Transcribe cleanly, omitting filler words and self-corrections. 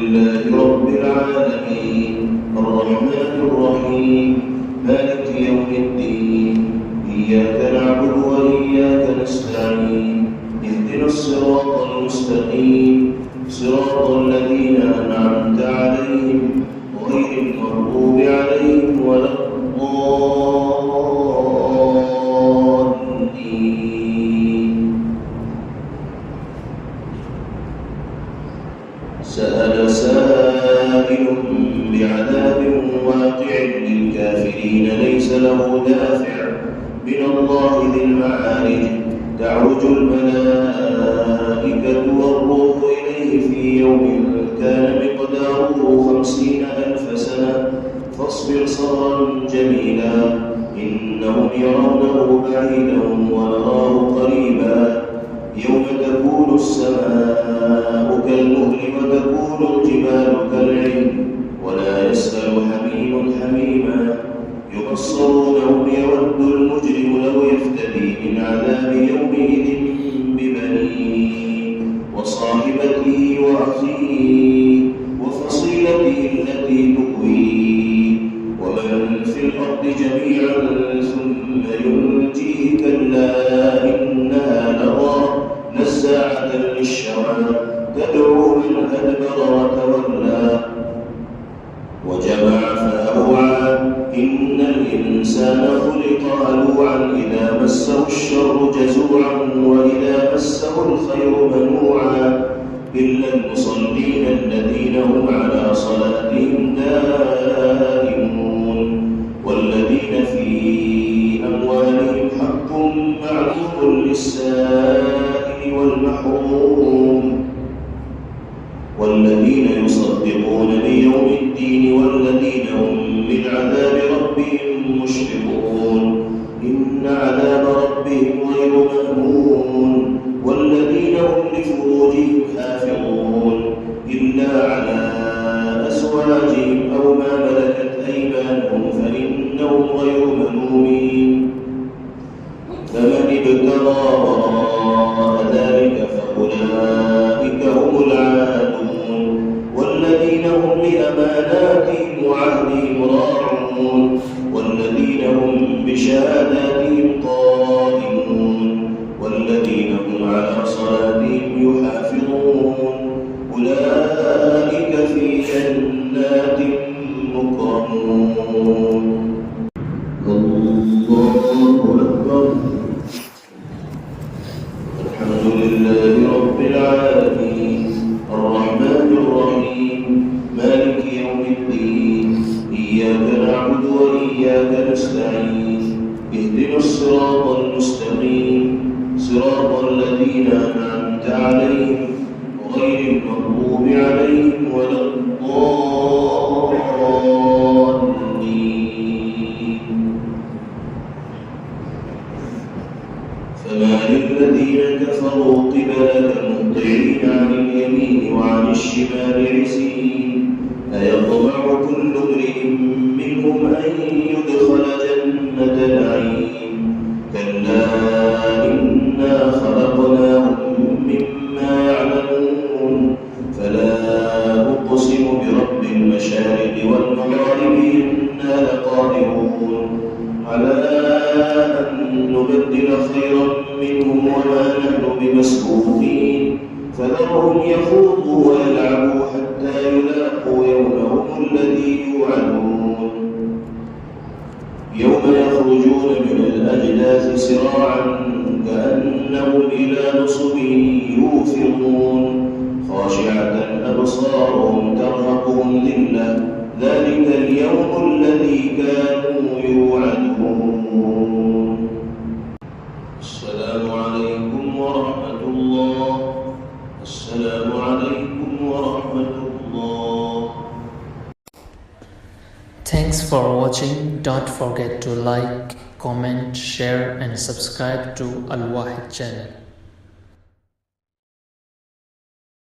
لله رب العالمين الرحمن الرحيم مالك يوم الدين إياك نعبد وإياك نستعين اهدنا الصراط المستقيم صراط الذين أنعمت عليهم غير المغضوب عليهم ولا الضالين. سأل سائل بعذاب واقع للكافرين ليس له دافع من الله ذي المعارج تعرج الملائكة والروح إليه في يوم كان مقداره 50,000 سنة فاصبر صبرا جميلا إنهم يرونه بعيدا ونراه قريبا يوم تكون السماء كالمهل وتكون الجبال كالعهن ولا يسأل حميم حميما يبصرونهم يود المجرم لو يفتدي من عذاب يومئذ ببنيه وصاحبته وأخيه وفصيلته التي تؤويه ومن في الأرض جميعا ثم ينجيه كلا إنها لظى نزاعة للشوى تدعو من أدبر وتولى وجمع فأوعى إن الإنسان خلق هلوعا إذا مسه الشر جزوعا وإذا مسه الخير منوعا إلا المصلين الذين هم على صلاتهم دائمون والذين في أموالهم حق معلوم للسائل والمحروم والذين يصدقون بيوم الدين والذين هم من عذاب ربهم مشفقون إن عذاب ربهم غير مأمون والذين هم لفروجهم حافظون إلا على أزواجهم أو ما ملكت أيمانهم فإنهم غير ملومين فمن ابتغى وراء ذلك فأولئك هم العادون والذين هم لأماناتهم وعهدهم راعون والذين هم بشهاداتهم قائمون والذين هم على صلاتهم يحافظون أولئك في جنات مكرمون. الله أكبر. الحمد لله رب العالمين الرحمن الرحيم مالك يوم الدين إياك نعبد وإياك نستعين اهدنا الصراط المستقيم صراط الذين أنعمت عليهم غير المغضوب عليهم ولا الضالين. فما للذين كفروا قبلك مهطعين عن اليمين وعن الشمال عزين أيطمع كل امرئ منهم أن يدخل جنة نعيم كلا إنا خلقناهم مما يعلمون فلا أقسم برب المشارق والمغارب إنا لقادرون على أن نبدل خيرا منهم وما نحن بمسبوقين فذرهم يخوضوا ويلعبوا حتى يلاقوا يومهم الذي يوعدون يوم يخرجون من الأجداث سراعا كأنهم إلى نصب يوفضون خاشعة أبصارهم ترهقهم ذلة ذلك اليوم الذي كانوا يوعدون. السلام عليكم ورحمة الله. السلام عليكم ورحمة الله. Thanks for watching. Don't forget to like, comment, share and subscribe to Al Wahid channel.